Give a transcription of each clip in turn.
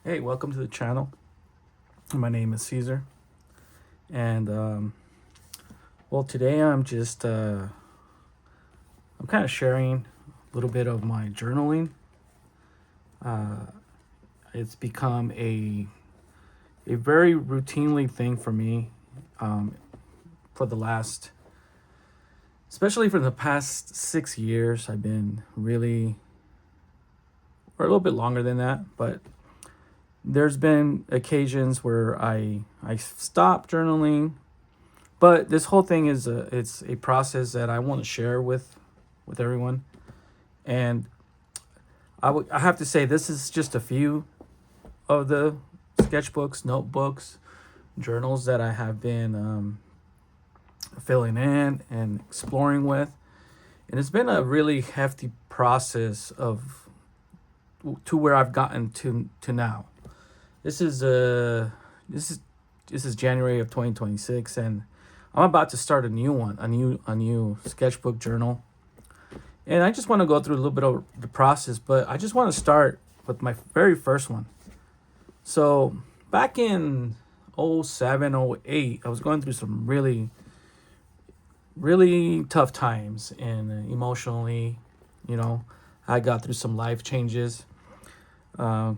Hey, welcome to the channel. My name is Caesar, and today I'm kind of sharing a little bit of my journaling. It's become a very routinely thing for me, um, for the last, especially for the past 6 years. I've been really, or a little bit longer than that, but there's been occasions where I stop journaling, but this whole thing is it's a process that I want to share with everyone. And I have to say, this is just a few of the sketchbooks, notebooks, journals that I have been filling in and exploring with, and it's been a really hefty process of to where I've gotten to now. This is this is this is January of 2026, and I'm about to start a new one, a new sketchbook journal. And I just want to go through a little bit of the process, but I just want to start with my very first one. So, back in '07, '08, I was going through some really tough times, and emotionally, you know, I got through some life changes, uh,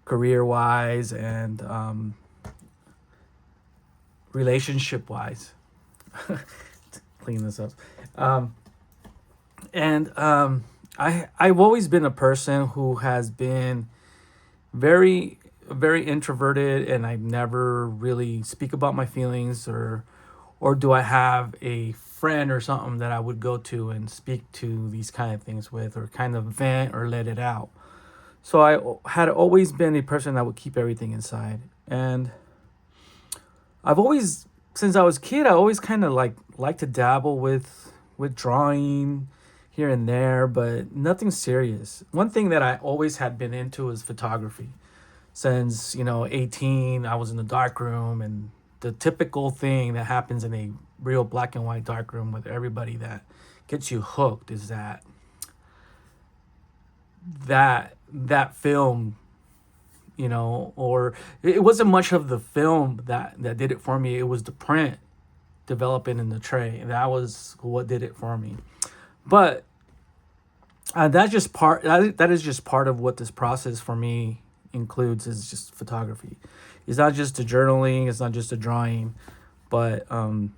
career wise and relationship wise. Clean this up. Um, I've always been a person who has been very introverted, and I never really speak about my feelings, or do I have a friend or something that I would go to and speak to these kind of things with, or kind of vent or let it out. So had always been a person that would keep everything inside. And I've always, since I was a kid, I always kind of like to dabble with drawing here and there, but nothing serious. One thing that I always had been into is photography. Since 18, I was in the dark room, and the typical thing that happens in a real black and white dark room with everybody that gets you hooked is that film, or it wasn't much of the film that did it for me. It was the print developing in the tray. That was what did it for me. But that is just part of what this process for me includes, is just photography. It's not just the journaling, it's not just the drawing, but I've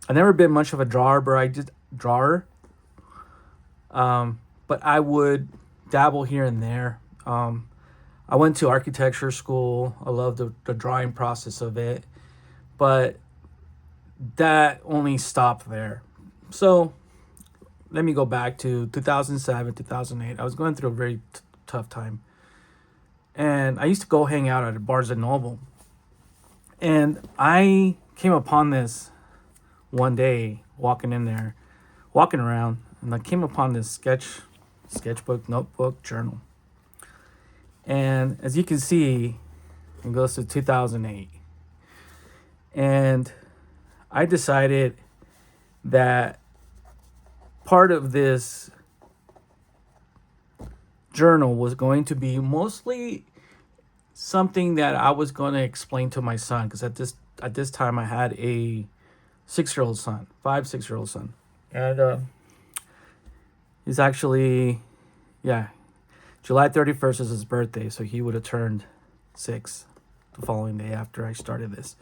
never been much of a drawer, but I did drawer. But I would dabble here and there. I went to architecture school. I love the drawing process of it, but that only stopped there. So let me go back to 2007, 2008. I was going through a very tough time, and I used to go hang out at Barnes and Noble. And I came upon this one day, walking around, and I came upon this sketchbook, notebook, journal. And as you can see, it goes to 2008. And I decided that part of this journal was going to be mostly something that I was going to explain to my son, because at this time I had a 6-year-old son, 5 6-year-old son, and he's actually, yeah, July 31st is his birthday, so he would have turned 6 the following day after I started this.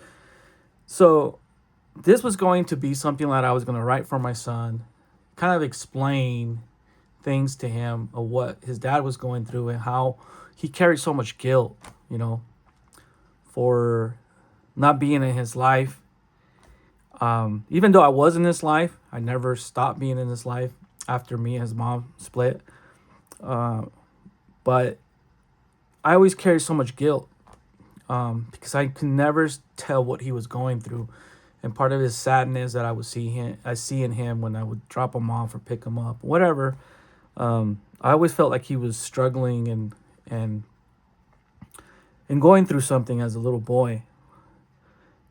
So this was going to be something that I was going to write for my son, kind of explain things to him of what his dad was going through and how he carried so much guilt, for not being in his life. Even though I was in his life, I never stopped being in his life after me and his mom split. But I always carried so much guilt, because I could never tell what he was going through. And part of his sadness that I see in him when I would drop him off or pick him up, whatever. I always felt like he was struggling and going through something as a little boy.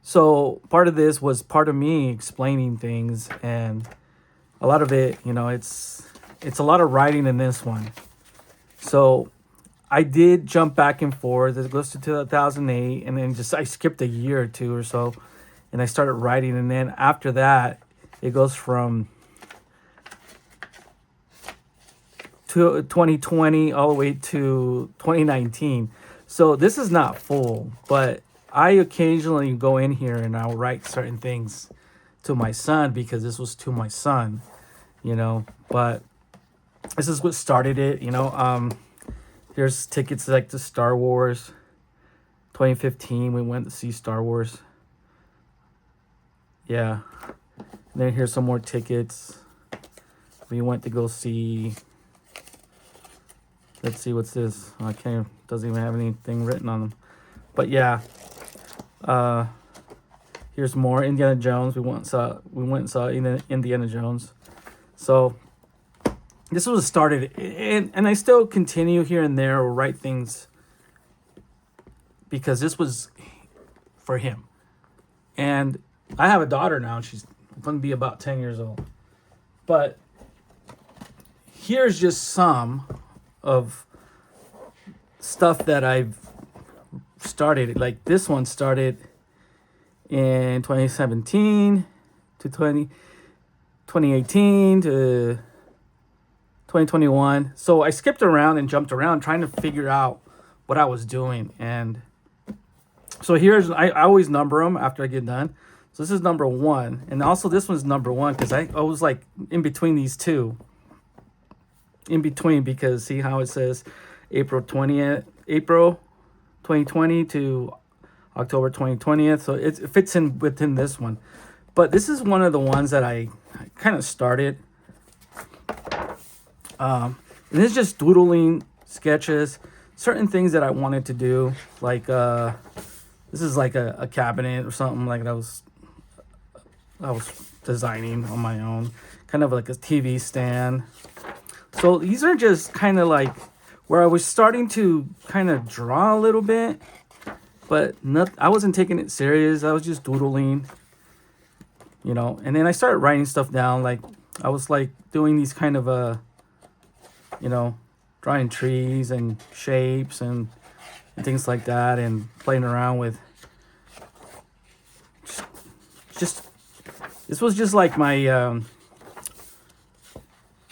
So part of this was part of me explaining things, and a lot of it, it's a lot of writing in this one. So I did jump back and forth. It goes to 2008, and then just I skipped a year or two or so, and I started writing. And then after that, it goes from 2020 all the way to 2019. So this is not full, but I occasionally go in here and I'll write certain things to my son because this was to my son, you know. But this is what started it, you know. Here's tickets like to Star Wars 2015. We went to see Star Wars. Yeah. And then here's some more tickets. We went to go see. Let's see, what's this? I can't. Doesn't even have anything written on them. But yeah. Here's more Indiana Jones. We went and saw Indiana Jones. So this was started, and I still continue here and there or write things because this was for him. And I have a daughter now, and she's going to be about 10 years old. But here's just some of stuff that I've started. Like this one started in 2017 to 2018 to 2021. So I skipped around and jumped around trying to figure out what I was doing. And so here's, I always number them after I get done. So this is number 1. And also this one's number 1 because I was like in between these two. In between, because see how it says April 2020 to October 2020. So it fits in within this one. But this is one of the ones that I kind of started. And it's just doodling sketches, certain things that I wanted to do. Like this is like a cabinet or something like that I was designing on my own, kind of like a TV stand. So these are just kind of like where I was starting to kind of draw a little bit, but I wasn't taking it serious. I was just doodling, you know. And then I started writing stuff down. Like I was like doing these kind of you know, drawing trees and shapes and things like that, and playing around with just this was just like my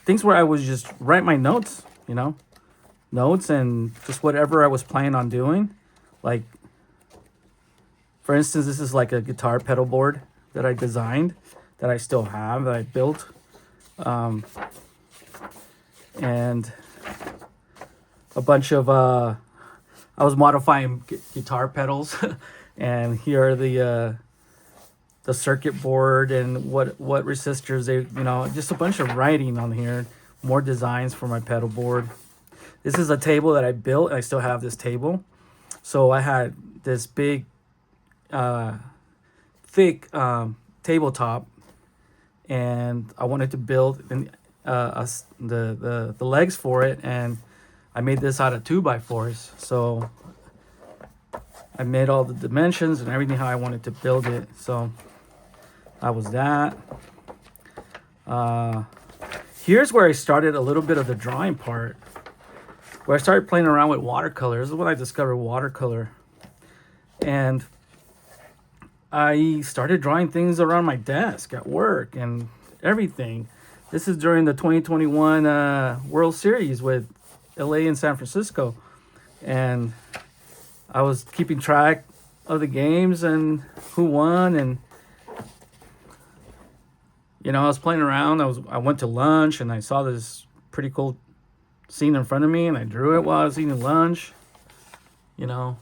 things where I was just write my notes, you know, notes and just whatever I was planning on doing. Like for instance, this is like a guitar pedal board that I designed, that I still have, that I built. And a bunch of I was modifying guitar pedals and here are the circuit board and what resistors they, you know, just a bunch of writing on here, more designs for my pedal board. This is a table that I built, and I still have this table. So I had this big thick tabletop, and I wanted to build the legs for it, and I made this out of 2x4s. So I made all the dimensions and everything how I wanted to build it. So that was that. Here's where I started a little bit of the drawing part, where I started playing around with watercolor. This is when I discovered watercolor, and I started drawing things around my desk at work and everything. This is during the 2021 World Series with LA and San Francisco. And I was keeping track of the games and who won. And, you know, I was playing around. I went to lunch and I saw this pretty cool scene in front of me. And I drew it while I was eating lunch, you know.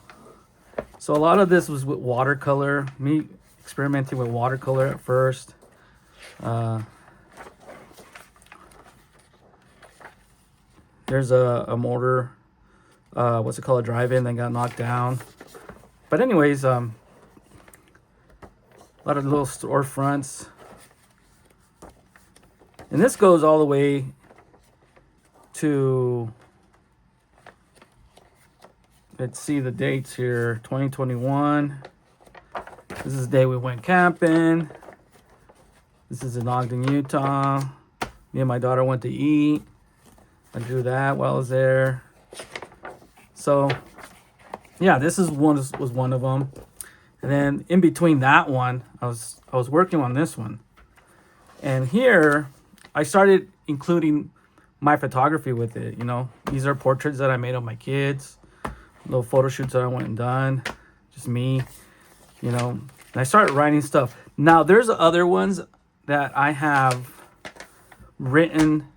So a lot of this was with watercolor, me experimenting with watercolor at first. There's a motor, what's it called, a drive-in that got knocked down. But anyways, a lot of little storefronts. And this goes all the way to, let's see the dates here, 2021. This is the day we went camping. This is in Ogden, Utah. Me and my daughter went to eat. I drew that while I was there. So yeah, this is one was one of them. And then in between that one, I was working on this one. And here I started including my photography with it. You know, these are portraits that I made of my kids, little photo shoots that I went and done, just me, you know. And I started writing stuff. Now there's other ones that I have written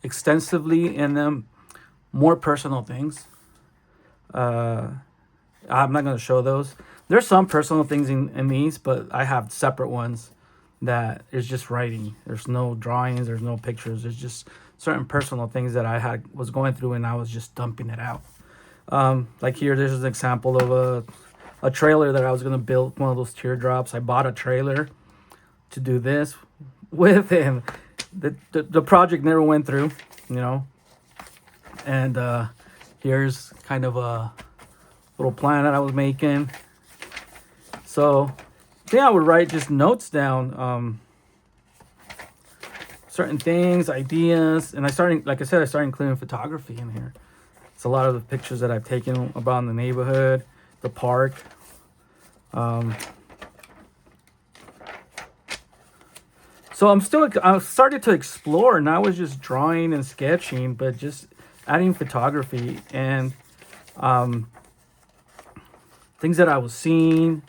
extensively in them, more personal things. I'm not going to show those. There's some personal things in these, but I have separate ones that is just writing. There's no drawings, there's no pictures. There's just certain personal things that I was going through, and I was just dumping it out. Like here, there's an example of a trailer that I was going to build, one of those teardrops. I bought a trailer to do this with, and the project never went through, you know. And here's kind of a little plan that I was making. So yeah, I would write just notes down, certain things, ideas, and I started including photography in here. It's a lot of the pictures that I've taken about the neighborhood, the park. So I started to explore, and I was just drawing and sketching, but just adding photography and things that I was seeing.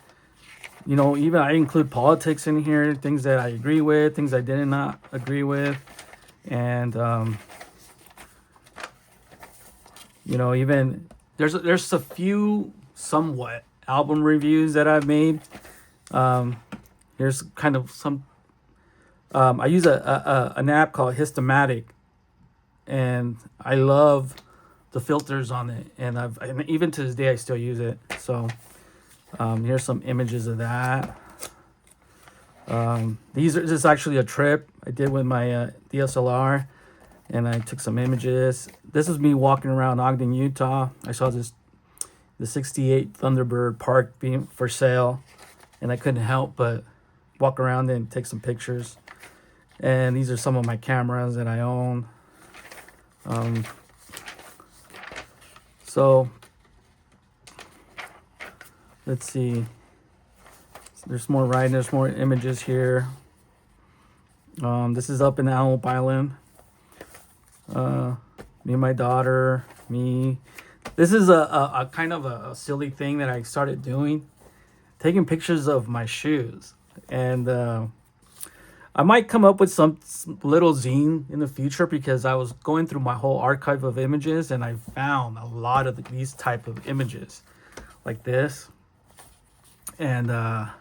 You know, even I include politics in here, things that I agree with, things I did not agree with. And, you know, even there's a few somewhat album reviews that I've made. Here's kind of some, I use an app called Histomatic, and I love the filters on it. And even to this day, I still use it. So, here's some images of that. This is actually a trip I did with my DSLR, and I took some images. This is me walking around Ogden, Utah. I saw the 68 Thunderbird Park being for sale, and I couldn't help but walk around and take some pictures. And these are some of my cameras that I own. So let's see. There's more writing. There's more images here. This is up in Antelope Island. Me and my daughter. Me. This is a kind of a silly thing that I started doing. Taking pictures of my shoes. And I might come up with some little zine in the future, because I was going through my whole archive of images, and I found a lot of these type of images like this. And I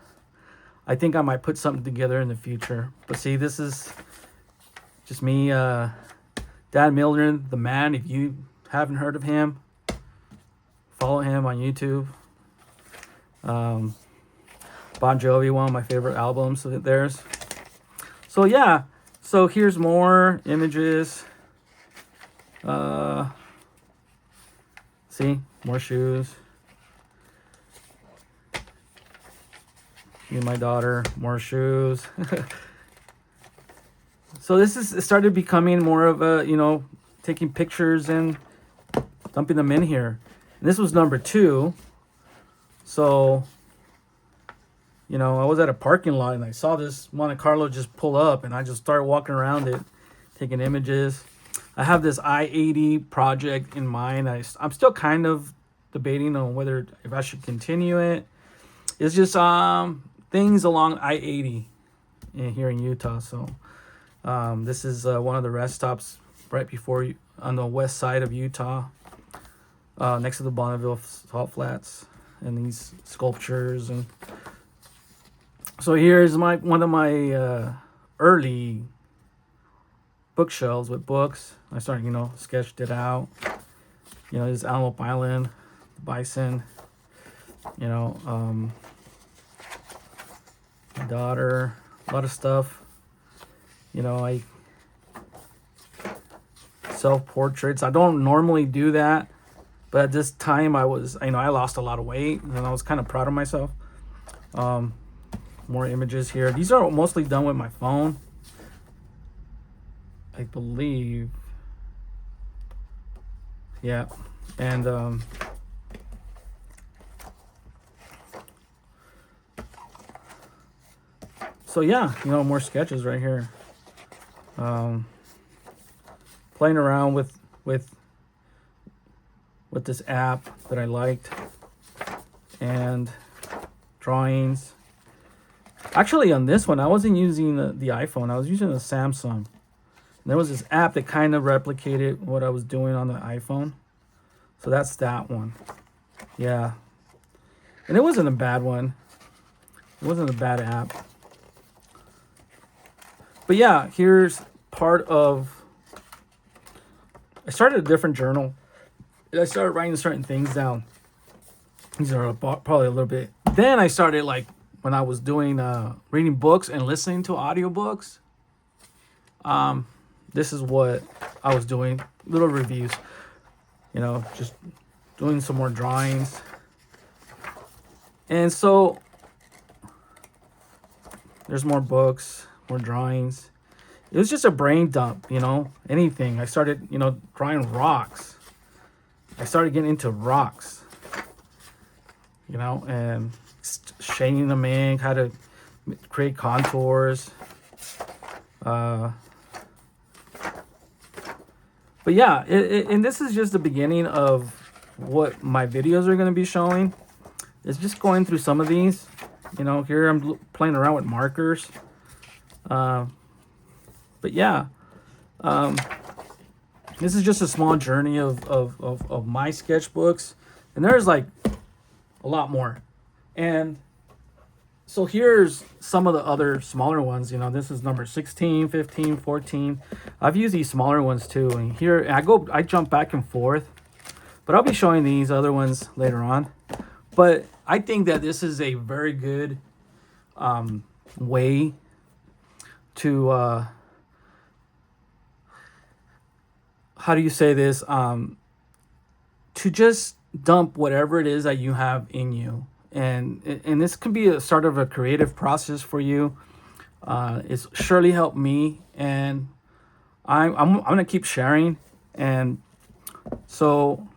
think I might put something together in the future. But see, this is just me, Dan Mildren, the man. If you haven't heard of him, follow him on YouTube. Bon Jovi, one of my favorite albums of theirs. So yeah, so here's more images. See, more shoes. Me and my daughter, more shoes. So it started becoming more of a, you know, taking pictures and dumping them in here. And this was number 2. So, you know, I was at a parking lot and I saw this Monte Carlo just pull up, and I just started walking around it, taking images. I have this I-80 project in mind. I'm still kind of debating on if I should continue it. It's just things along I-80 here in Utah. So this is one of the rest stops right before on the west side of Utah, next to the Bonneville Salt Flats, and these sculptures. And so here's one of my early bookshelves with books. I started, you know, sketched it out. You know, this Antelope Island, the bison. You know, my daughter, a lot of stuff. You know, I self-portraits. I don't normally do that, but at this time I lost a lot of weight, and I was kind of proud of myself. More images here. These are mostly done with my phone, I believe. Yeah, and So yeah, you know, more sketches right here. Playing around with this app that I liked, and drawings. Actually, on this one, I wasn't using the iPhone. I was using a Samsung. And there was this app that kind of replicated what I was doing on the iPhone. So that's that one. Yeah. And it wasn't a bad one. It wasn't a bad app. But yeah, here's part of... I started a different journal. I started writing certain things down. These are probably a little bit. Then I started, like, when I was doing reading books and listening to audiobooks. This is what I was doing. Little reviews. You know, just doing some more drawings. And so there's more books, more drawings. It was just a brain dump, you know, anything. I started, you know, drawing rocks. I started getting into rocks, you know, and shading them in, how to create contours. But yeah, and this is just the beginning of what my videos are going to be showing. It's just going through some of these. You know, here I'm playing around with markers. But yeah, this is just a small journey of my sketchbooks. And there's like a lot more. And so here's some of the other smaller ones. You know, this is number 16, 15, 14. I've used these smaller ones too. And here I jump back and forth. But I'll be showing these other ones later on. But I think that this is a very good way to how do you say this? To just dump whatever it is that you have in you. And this could be a sort of a creative process for you. It's surely helped me, and I'm gonna keep sharing. And so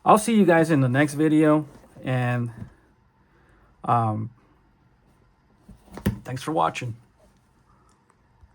I'll see you guys in the next video, and thanks for watching.